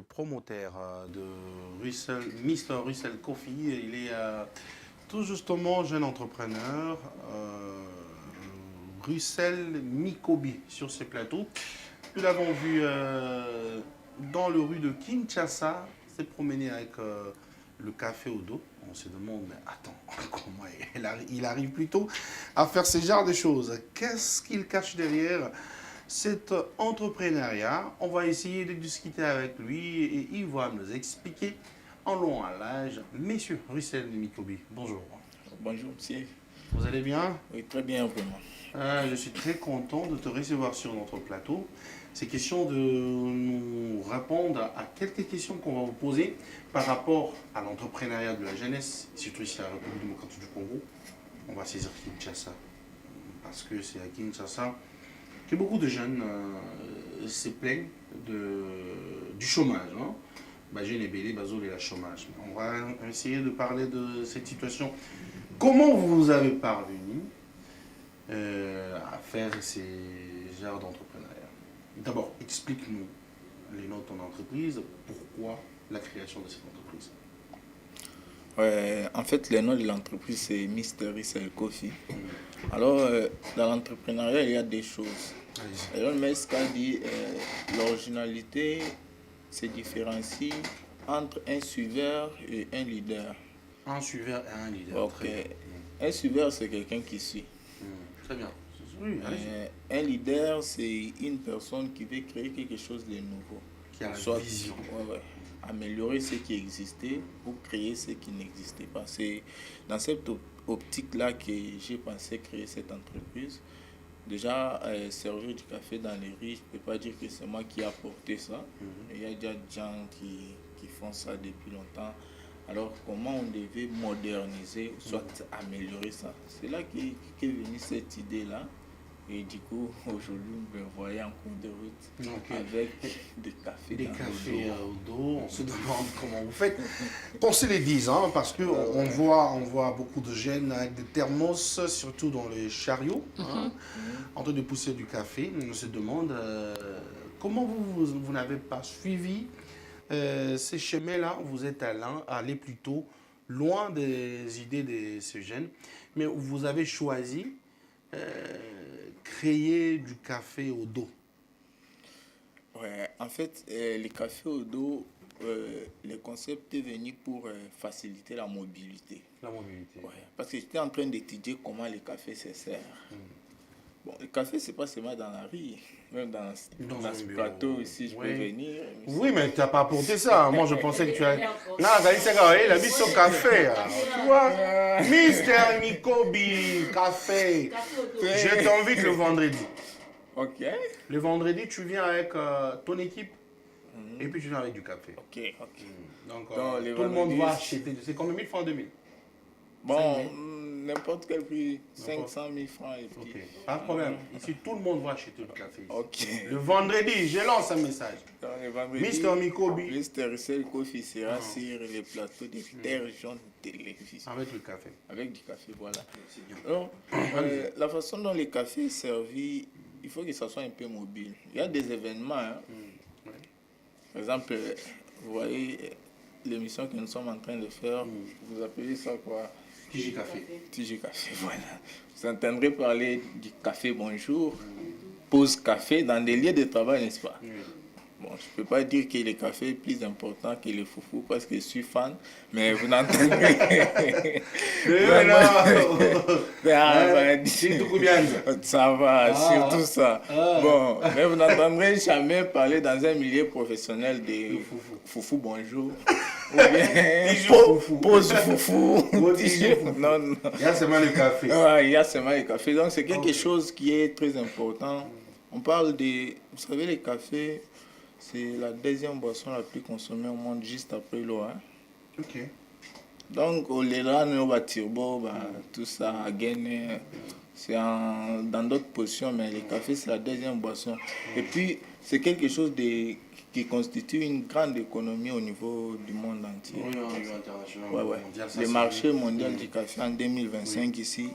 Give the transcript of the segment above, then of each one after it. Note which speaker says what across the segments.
Speaker 1: promoteur de Mr. Russell Coffee. Il est tout justement jeune entrepreneur, Russell Mikobi sur ce plateau. Nous l'avons vu dans le rue de Kinshasa, s'est promené avec le café au dos. On se demande, mais attends, comment il arrive plutôt à faire ce genre de choses? Qu'est-ce qu'il cache derrière cet entrepreneuriat? On va essayer de discuter avec lui et il va nous expliquer en long à large. Monsieur Russell Mikobi, bonjour.
Speaker 2: Bonjour, monsieur.
Speaker 1: Vous allez bien?
Speaker 2: Oui, très bien, vraiment.
Speaker 1: Je suis très content de te recevoir sur notre plateau. C'est question de nous répondre à quelques questions qu'on va vous poser par rapport à l'entrepreneuriat de la jeunesse, surtout ici à la République démocratique du Congo. On va saisir Kinshasa, parce que c'est à Kinshasa que beaucoup de jeunes se plaignent du chômage. Hein. Jeunes et Bélé, Bazol et la chômage. On va essayer de parler de cette situation. Comment vous avez parvenu à faire ces genres d'entrepreneuriat? D'abord, explique-nous les noms de ton entreprise, pourquoi la création de cette entreprise?
Speaker 2: En fait, le nom de l'entreprise, c'est Mr. Russell Coffee. Alors, dans l'entrepreneuriat, il y a des choses. Elon Musk a dit l'originalité se différencie entre un suiveur et un leader.
Speaker 1: Un suiveur et un leader.
Speaker 2: Ok. Un suiveur, c'est quelqu'un qui suit.
Speaker 1: Très bien. Oui,
Speaker 2: un leader, c'est une personne qui veut créer quelque chose de nouveau.
Speaker 1: Qui a la vision.
Speaker 2: Améliorer ce qui existait ou créer ce qui n'existait pas. C'est dans cette optique-là que j'ai pensé créer cette entreprise. Déjà, servir du café dans les rues, je ne peux pas dire que c'est moi qui ai apporté ça. Il y a déjà des gens qui font ça depuis longtemps. Alors, comment on devait moderniser, soit améliorer ça? C'est là qu'est venue cette idée-là. Et du coup, aujourd'hui, vous me voyez en cours de route avec des cafés.
Speaker 1: Des cafés au dos. On se demande comment vous faites. Qu'on se les dise, hein, parce qu'on voit beaucoup de jeunes avec des thermos, surtout dans les chariots, en train de pousser du café. On se demande comment vous n'avez pas suivi ces chemins-là. Vous êtes allé plutôt loin des idées de ces jeunes, mais vous avez choisi créer du café au dos.
Speaker 2: Ouais, en fait, le café au dos, le concept est venu pour faciliter la mobilité.
Speaker 1: La mobilité.
Speaker 2: Ouais, parce que j'étais en train d'étudier comment le café se sert. Bon, le café, c'est pas seulement dans la rue. Même dans ce plateau ici, je peux venir.
Speaker 1: Oui, mais tu n'as pas apporté ça. Moi, je pensais que tu as... Non, il a mis son café. Tu vois, Mr. Mikobi, café. Je t'invite le vendredi.
Speaker 2: Ok.
Speaker 1: Le vendredi, tu viens avec ton équipe et puis tu viens avec du café.
Speaker 2: Ok.
Speaker 1: Donc, tout le monde va acheter. C'est combien 1000 francs, 2000?
Speaker 2: Bon, n'importe quel prix, 500 000 francs. Et puis...
Speaker 1: Ok, pas de problème. Ici, tout le monde va acheter du café.
Speaker 2: Ok.
Speaker 1: Le vendredi, je lance un message. Mr. Mikobi.
Speaker 2: Mr. Russell Coffee sera sur les plateaux de Terre Jaune Télévision.
Speaker 1: Avec le café.
Speaker 2: Avec du café, voilà. Alors, la façon dont le café est servi, il faut que ça soit un peu mobile. Il y a des événements. Par exemple, vous voyez l'émission que nous sommes en train de faire, vous appelez ça quoi?
Speaker 1: TG Café.
Speaker 2: TG Café, voilà. Vous entendrez parler du café bonjour, pause café dans des lieux de travail, n'est-ce pas? Bon, je ne peux pas dire que le café est plus important que le foufou parce que je suis fan, mais vous n'entendrez ça va, surtout ça. Bon, mais vous n'entendrez jamais parler dans un milieu professionnel de foufou bonjour. Ou bien pause foufou. Non.
Speaker 1: Il y a seulement le café.
Speaker 2: Il y a seulement le café. Donc c'est quelque chose qui est très important. On parle de, vous savez, le café, c'est la deuxième boisson la plus consommée au monde, juste après l'eau.
Speaker 1: Ok.
Speaker 2: Donc, au Léla, au Turbo, tout ça, à Guinée, c'est dans d'autres positions, mais le café, c'est la deuxième boisson. Et puis, c'est quelque chose qui constitue une grande économie au niveau du monde entier.
Speaker 1: Oui, au niveau international.
Speaker 2: Mondial, le marché mondial du café en 2025 ici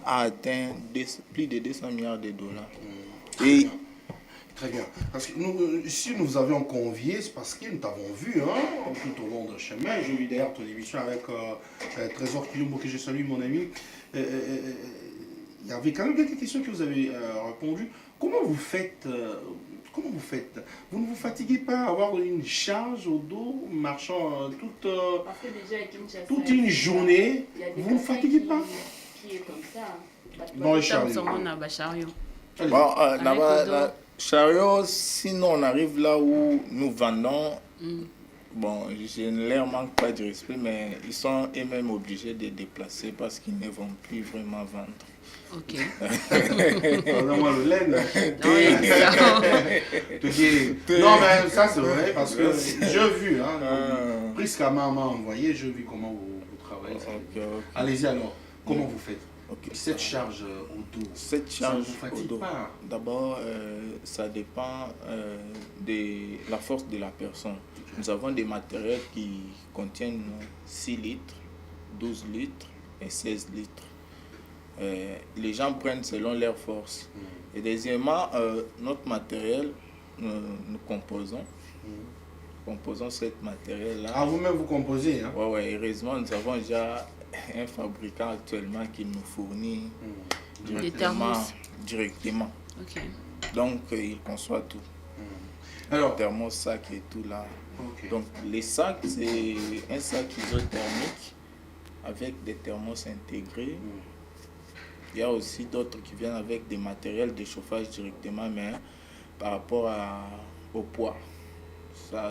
Speaker 2: a atteint plus de 200 milliards de dollars. Et
Speaker 1: Très bien. Parce que nous, si nous avions convié, c'est parce que nous t'avons vu hein, tout au long du chemin. J'ai vu d'ailleurs ton émission avec Trésor Kilombo, que je salue, mon ami. Il y avait quand même quelques questions que vous avez répondu. Comment vous faites comment vous faites? Vous ne vous fatiguez pas à avoir une charge au dos, marchant
Speaker 3: Parce que déjà, à Kinshasa,
Speaker 1: toute une journée?
Speaker 3: il y a des
Speaker 1: Vous ne vous
Speaker 3: personnes
Speaker 1: fatiguez pas?
Speaker 3: qui est comme ça.
Speaker 1: Dans les
Speaker 4: Comme
Speaker 1: chariots.
Speaker 4: on a Bachario.
Speaker 1: Allez.
Speaker 2: Bon,
Speaker 4: Avec
Speaker 2: là-bas,
Speaker 4: le dos.
Speaker 2: là, chariot, sinon on arrive là où nous vendons. Bon, je ne leur manque pas de respect, mais ils sont eux-mêmes obligés de déplacer parce qu'ils ne vont plus vraiment vendre.
Speaker 4: Ok.
Speaker 1: Pardonne-moi le laine.
Speaker 4: Non,
Speaker 1: Non, mais ça c'est vrai parce que j'ai vu, hein, Priscama m'a envoyé, j'ai vu comment vous travaillez.
Speaker 2: Ok.
Speaker 1: Allez-y alors, comment vous faites
Speaker 2: Ok.
Speaker 1: cette charge au dos?
Speaker 2: Cette
Speaker 1: Ça ne
Speaker 2: charge
Speaker 1: vous
Speaker 2: au
Speaker 1: fatigue
Speaker 2: dos,
Speaker 1: pas?
Speaker 2: d'abord, ça dépend de la force de la personne. Nous avons des matériels qui contiennent 6 litres, 12 litres et 16 litres. Les gens prennent selon leur force. Et deuxièmement, notre matériel, nous composons cet matériel-là.
Speaker 1: Ah, vous-même vous composez, hein?
Speaker 2: Ouais, heureusement, nous avons déjà un fabricant actuellement qui nous fournit
Speaker 4: Des thermos.
Speaker 2: directement.
Speaker 4: Ok.
Speaker 2: Donc, il conçoit tout.
Speaker 1: Alors,
Speaker 2: Thermos, sac et tout là.
Speaker 1: ok.
Speaker 2: Donc, les sacs, c'est un sac isothermique avec des thermos intégrés. Il y a aussi d'autres qui viennent avec des matériels de chauffage directement, mais par rapport au poids.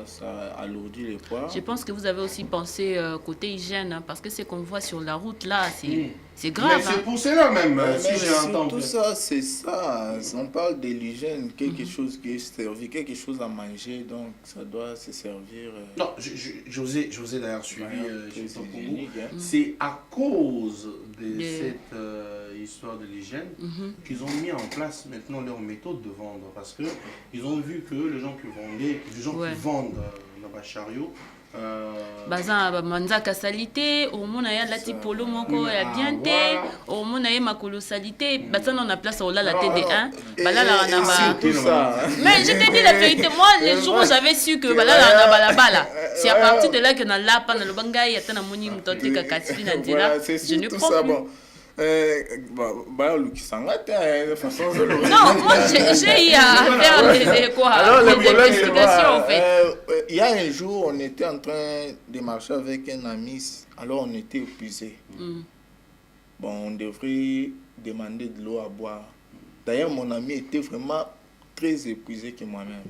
Speaker 2: Ça alourdit les poids.
Speaker 4: Je pense que vous avez aussi pensé côté hygiène, hein, parce que ce qu'on voit sur la route là, c'est grave.
Speaker 1: Mais c'est
Speaker 4: Hein.
Speaker 1: pour cela même,
Speaker 2: Mais
Speaker 1: si j'ai entendu.
Speaker 2: tout ça, c'est ça. On parle de l'hygiène, quelque chose qui est servi, quelque chose à manger, donc ça doit se servir.
Speaker 1: Non, José d'ailleurs suivi chez
Speaker 2: c'est
Speaker 1: Tom Congo.
Speaker 2: hygiénique, hein.
Speaker 1: C'est à cause de
Speaker 4: De-
Speaker 1: cette histoire de l'hygiène qu'ils ont mis en place maintenant leur méthode de vendre. Parce qu'ils ont vu que les gens qui vendaient,
Speaker 4: Ouais.
Speaker 1: qui vendent dans le chariot,
Speaker 4: Baza manzaka salité, au mona ya lati polo moko ya bien te, au mona ya makolo salité, baza on a place au la TD1, balala na ba.
Speaker 2: Tout ça.
Speaker 4: Mais je te dis la vérité, moi les jours où j'avais su que balala na balabala, c'est à partir de là que na la pa na le bangai ya tana moni mutoti ka katsi na dila,
Speaker 2: Voilà, c'est
Speaker 4: je ne
Speaker 2: tout
Speaker 4: comprends
Speaker 2: ça.
Speaker 4: plus.
Speaker 2: Bon. De façon,
Speaker 4: Non, moi j'ai eu à faire
Speaker 2: alors, le
Speaker 4: des
Speaker 2: problème, c'est
Speaker 4: investigations en
Speaker 2: quoi?
Speaker 4: fait.
Speaker 2: Il y a un jour, on était en train de marcher avec un ami, alors on était épuisé. Bon, on devrait demander de l'eau à boire. D'ailleurs, mon ami était vraiment très épuisé que moi-même.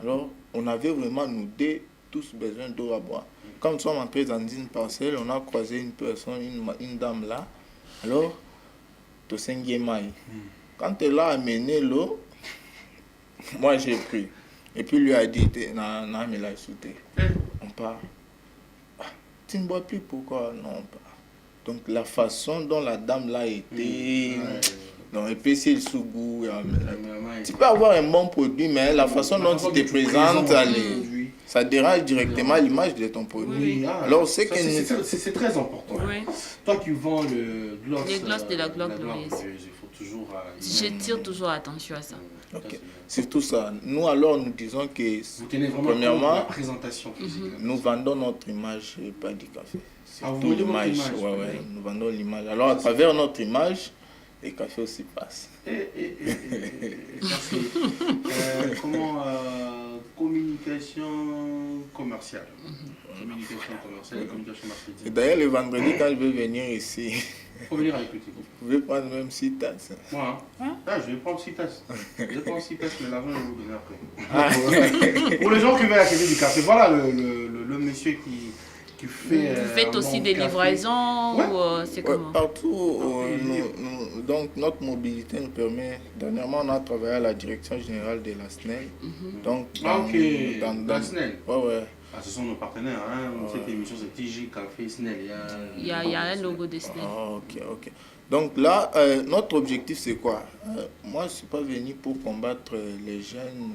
Speaker 2: Alors, on avait vraiment, nous deux, tous besoin d'eau à boire. Quand nous sommes entrés dans une parcelle, on a croisé une personne, une dame là. Alors, Tosengemaï. Quand elle a amené l'eau, moi j'ai pris. Et puis lui a dit, on part. Ah, tu ne bois plus, pourquoi? Non, pas. Donc la façon dont la dame là était, non, et puis c'est le sous-goût. Tu peux avoir un bon produit, mais la façon dont tu te présentes, ça dérange directement l'image de ton produit.
Speaker 1: Oui,
Speaker 2: alors c'est que
Speaker 1: c'est très important.
Speaker 4: Oui.
Speaker 1: Toi qui vends le gloss,
Speaker 4: Les glosses de la gloire glorieuse.
Speaker 1: Il faut toujours.
Speaker 4: Je tire toujours attention à ça.
Speaker 2: Ok. C'est tout ça. Nous alors nous disons que
Speaker 1: Vous tenez vraiment
Speaker 2: premièrement,
Speaker 1: compte de la présentation physique.
Speaker 2: nous vendons notre image et pas du café.
Speaker 1: Ah, vous
Speaker 2: Surtout
Speaker 1: vendez votre
Speaker 2: l'image.
Speaker 1: image,
Speaker 2: Ouais,
Speaker 1: oui.
Speaker 2: nous vendons l'image. Alors à travers notre image, les cafés aussi passent.
Speaker 1: Parce que, comment communication commerciale. Communication commerciale et communication
Speaker 2: Et
Speaker 1: marketing.
Speaker 2: d'ailleurs le vendredi quand je vais venir ici,
Speaker 1: Il faut venir à écouter.
Speaker 2: vous pouvez prendre même 6 tasses.
Speaker 1: Moi, ah, je vais prendre 6 tasses. Je vais prendre 6 tasses, mais l'argent, je vais vous donner après. Pour les gens qui veulent acheter du café, voilà le monsieur qui fait.
Speaker 4: Vous faites
Speaker 1: un
Speaker 4: aussi
Speaker 1: bon
Speaker 4: des
Speaker 1: café.
Speaker 4: livraisons
Speaker 1: Ouais.
Speaker 4: ou c'est
Speaker 2: Ouais,
Speaker 4: comment?
Speaker 2: partout, donc notre mobilité nous permet. Dernièrement, on a travaillé à la direction générale de la SNEL. Donc,
Speaker 1: Ah, ok.
Speaker 2: dans-
Speaker 1: La SNEL.
Speaker 2: Ouais.
Speaker 1: Ah, ce sont nos partenaires. Hein. Cette émission, c'est TG Café SNEL.
Speaker 4: Il y a un logo de Snell.
Speaker 2: Ah, ok. Donc là, notre objectif, c'est quoi? Moi, je ne suis pas venu pour combattre les jeunes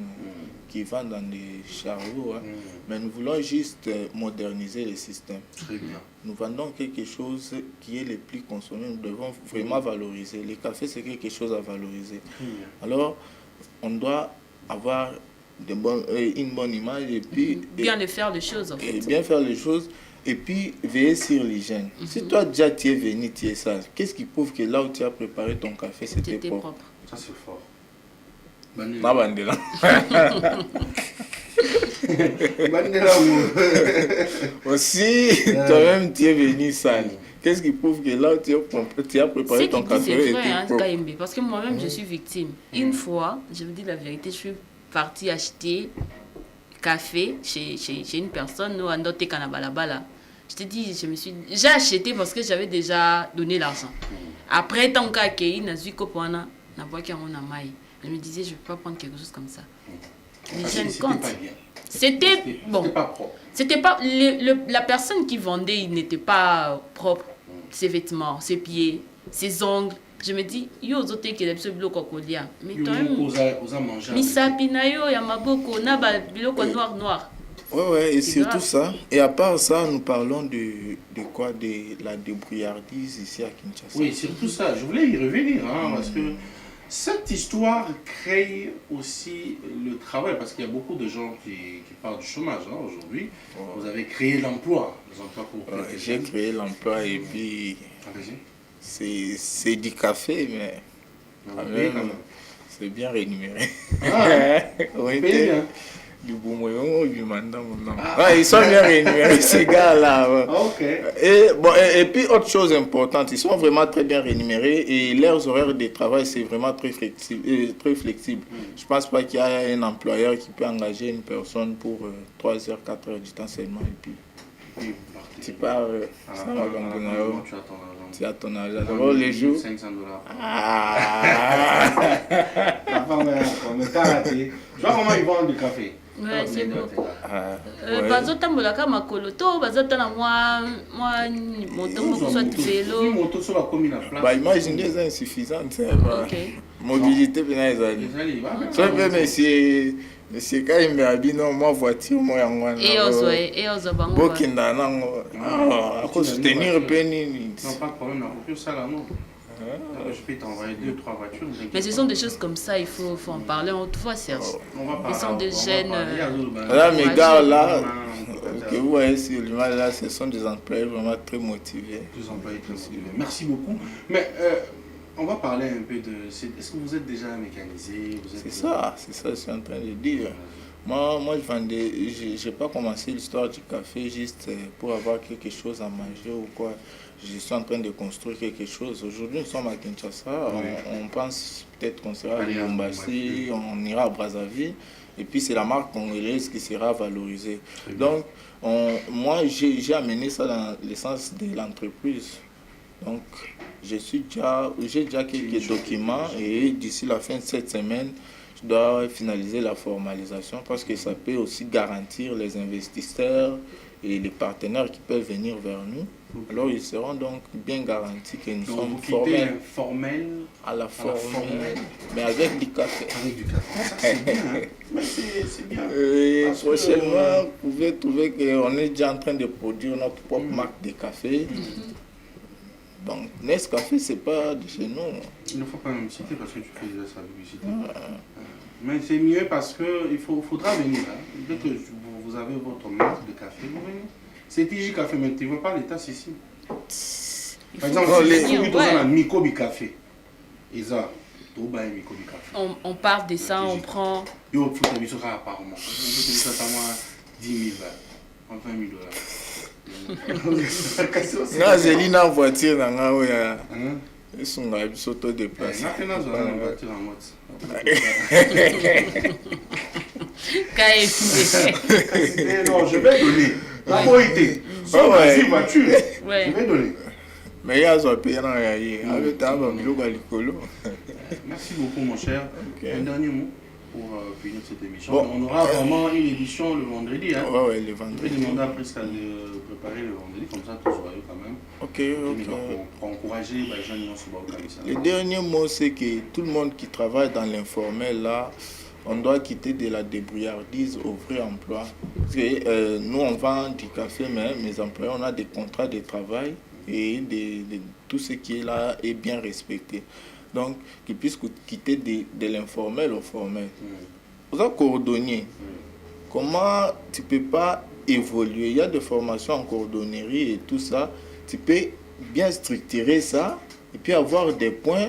Speaker 2: qui vendent dans des chariots, hein, mais nous voulons juste moderniser le système.
Speaker 1: Très bien.
Speaker 2: Nous vendons quelque chose qui est le plus consommé. Nous devons vraiment valoriser. Le café, c'est quelque chose à valoriser.
Speaker 1: Très bien.
Speaker 2: Alors, on doit avoir une bonne image et puis
Speaker 4: Bien de faire les choses, en
Speaker 2: et
Speaker 4: fait.
Speaker 2: bien faire les choses et puis veiller sur l'hygiène. Si toi déjà tu es venu, tu es sage, qu'est-ce qui prouve que là où tu as préparé ton café, c'était
Speaker 4: C'était
Speaker 2: propre?
Speaker 4: propre.
Speaker 1: Ça, c'est fort.
Speaker 2: Na bandela.
Speaker 1: Bandela ou...
Speaker 2: Aussi, toi-même tu es venu sale. Qu'est-ce qui prouve que là où tu as préparé ton café
Speaker 4: C'est vrai,
Speaker 2: était
Speaker 4: hein,
Speaker 2: propre?
Speaker 4: KMB, parce que moi-même, je suis victime. Une fois, je vous dis la vérité, je suis partie acheter café chez une personne, nous, Andote Kanabalabala. Je te dis, j'ai acheté parce que j'avais déjà donné l'argent. Après, tant qu'à Kei, je me disais, je ne peux pas prendre quelque chose comme ça. L'hygiène compte. C'était bon.
Speaker 1: C'était pas propre.
Speaker 4: C'était pas la personne qui vendait, il n'était pas propre. Ses vêtements, ses pieds, ses ongles. Je me dis, yo zote ki lebso biloko kolia. Mais
Speaker 1: Yo,
Speaker 4: toi même,
Speaker 1: osa manger.
Speaker 4: misapi na yo ya maboko na ba biloko noir.
Speaker 2: Ouais, et
Speaker 4: C'est
Speaker 2: surtout
Speaker 4: grave.
Speaker 2: ça. Et à part ça, nous parlons de quoi? De la débrouillardise ici à Kinshasa.
Speaker 1: Oui, surtout ça. Je voulais y revenir, hein, parce que cette histoire crée aussi le travail, parce qu'il y a beaucoup de gens qui parlent du chômage hein, aujourd'hui.
Speaker 2: Ouais.
Speaker 1: Vous avez créé l'emploi, les emplois pour
Speaker 2: Ouais,
Speaker 1: quelques
Speaker 2: j'ai
Speaker 1: jeunes.
Speaker 2: créé l'emploi et puis
Speaker 1: Allez-y.
Speaker 2: c'est du café, mais
Speaker 1: Vous
Speaker 2: quand
Speaker 1: payez
Speaker 2: même,
Speaker 1: quand même.
Speaker 2: c'est bien rémunéré.
Speaker 1: Ah,
Speaker 2: Oui,
Speaker 1: vous payez bien.
Speaker 2: du Boumoyon, du Mandam. Ouais, ils sont bien rémunérés, ces gars-là. Ouais.
Speaker 1: Ah, ok.
Speaker 2: Et puis, autre chose importante, ils sont vraiment très bien rémunérés et leurs horaires de travail, c'est vraiment très flexible. Très flexible. Je ne pense pas qu'il y a un employeur qui peut engager une personne pour 3 heures, 4 heures du temps seulement. Et puis,
Speaker 1: Oui, vous partez.
Speaker 2: tu pars, ça va comme
Speaker 1: Comment tu as ton argent?
Speaker 2: tu as ton argent. D'abord, les jours.
Speaker 1: $500.
Speaker 2: Ah.
Speaker 1: La femme on est raté. Tu vois comment ils vendent du café?
Speaker 4: Ouais, c'est beau.
Speaker 2: Ah, ouais.
Speaker 4: Bazotambolaka makolo to bazotala moi moto moko soit vélo.
Speaker 1: Moto sur la commune à place.
Speaker 2: Bah, imaginez, c'est insuffisant.
Speaker 4: OK.
Speaker 2: Mobilité, bien, les amis.
Speaker 1: Désolé, va.
Speaker 2: Tu vois, monsieur Kaimbe Abino, moi, voiture, moi, en
Speaker 4: Et ozo bango.
Speaker 2: Bokinda, non, à soutenir Penny.
Speaker 1: Non, pas de problème, on peut ça là, non. Je peux t'envoyer 2-3 voitures. ne t'inquiète
Speaker 4: Mais ce
Speaker 1: pas.
Speaker 4: sont des choses comme ça, il faut en parler autrefois, Serge.
Speaker 1: On va
Speaker 4: Ils sont des
Speaker 1: on va
Speaker 4: jeunes,
Speaker 1: parler. Il y a d'autres, ben,
Speaker 2: Là, mes
Speaker 4: Ouais,
Speaker 2: gars, là,
Speaker 1: Ok.
Speaker 2: que vous voyez sur l'image, là, ce sont des employés vraiment très motivés.
Speaker 1: Tous employés très motivés. Merci beaucoup. Mais on va parler un peu de... Est-ce que vous êtes déjà mécanisé?
Speaker 2: C'est ça, je suis en train de dire. Moi, je vendais, j'ai pas commencé l'histoire du café juste pour avoir quelque chose à manger ou quoi. Je suis en train de construire quelque chose. Aujourd'hui, nous sommes à Kinshasa.
Speaker 1: Oui.
Speaker 2: On pense peut-être qu'on sera à
Speaker 1: Aller à
Speaker 2: Lubumbashi, on ira à Brazzaville. Et puis, c'est la marque congolaise qui sera valorisée.
Speaker 1: Très bien.
Speaker 2: Donc, moi, j'ai amené ça dans l'essence de l'entreprise. Donc, j'ai déjà quelques documents et d'ici la fin de cette semaine, je dois finaliser la formalisation parce que ça peut aussi garantir les investisseurs et les partenaires qui peuvent venir vers nous. Alors, ils seront donc bien garantis que nous
Speaker 1: Donc,
Speaker 2: sommes
Speaker 1: vous quittez
Speaker 2: formels
Speaker 1: informel
Speaker 2: à la formelle,
Speaker 1: formelle.
Speaker 2: mais avec du café.
Speaker 1: avec du café. Ça, c'est bien. Hein? Mais c'est bien.
Speaker 2: Et
Speaker 1: Parce que,
Speaker 2: prochainement, vous pouvez trouver qu'on est déjà en train de produire notre propre marque de café. Donc, Nescafé, ce n'est pas de chez nous.
Speaker 1: Il ne faut pas me citer parce que tu fais déjà sa publicité. Mais c'est mieux parce qu'il faudra venir. Hein. Dès que vous avez votre marque de café, vous venez. C'est TJ Café, mais tu ne vois pas l'état ici. Par exemple, si vous avez un Mikobi Café, ils ont Mikobi Café.
Speaker 4: On part de ça, on prend.
Speaker 1: Yo, il faut que tu apparemment. On peut te dire ça à 10 000 $, 20 000 $.
Speaker 2: Nga zeli na voiture na nga oyo
Speaker 1: Hein?
Speaker 2: esunga biso to déplacer.
Speaker 1: Non, je vais donner. La moitié. Sans voiture, je vais donner.
Speaker 2: Mais ya zo pe na ya ye. Avec ta ba biloko likolo.
Speaker 1: Merci beaucoup mon cher.
Speaker 2: Okay.
Speaker 1: Un dernier mot pour finir cette émission.
Speaker 2: Bon.
Speaker 1: On aura vraiment une édition le vendredi. Hein.
Speaker 2: Ouais, le
Speaker 1: Je vais
Speaker 2: vendredi.
Speaker 1: demander à Prisca de préparer le vendredi, comme ça tous joyeux quand même. Pour encourager les jeunes dans ce bas.
Speaker 2: Le dernier mot, c'est que tout le monde qui travaille dans l'informel, là, on doit quitter de la débrouillardise au vrai emploi. Parce que nous, on vend du café, mais mes employés, on a des contrats de travail et tout ce qui est là est bien respecté. Donc, qu'ils puissent quitter de l'informel au formel. Vous êtes cordonnier. Comment tu peux pas évoluer? Il y a des formations en cordonnerie et tout ça. Tu peux bien structurer ça et puis avoir des points,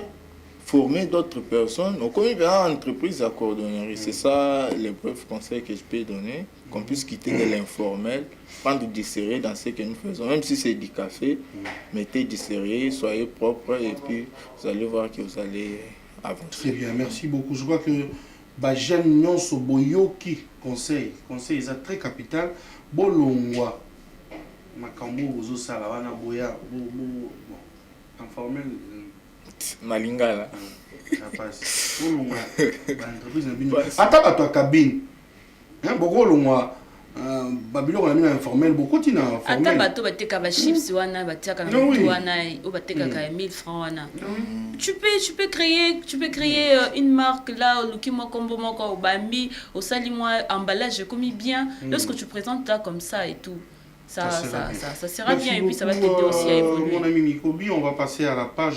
Speaker 2: former d'autres personnes. Donc, comme il y a une entreprise à cordonnerie, c'est ça les brefs conseils que je peux donner, qu'on puisse quitter de l'informel, prendre du sérieux dans ce que nous faisons. Même si c'est du café, mettez du sérieux, soyez propre et puis vous allez voir que vous allez avancer.
Speaker 1: Très bien, merci beaucoup. Je crois que j'aime non so boyoki conseil est très capital. Bolongwa makambo ozo sala wana boya informel
Speaker 2: Malingala.
Speaker 1: ça passe. Bolongwa entreprise na bino. Ata bato kabine. Hein bokolongwa babilo na bino informel bokoti na informel.
Speaker 4: Ata bato bateka ba chips wana batiaka na mutu wana o bateka ka 1000 francs wana. Tu peux créer une marque là, Lukimo Combo Moko, Bambi, au Salimois, emballage commis bien. Lorsque tu présentes ça comme ça et tout, ça sera bien et puis ça va t'aider aussi à évoluer.
Speaker 1: Mon ami Mikobi, on va passer à la page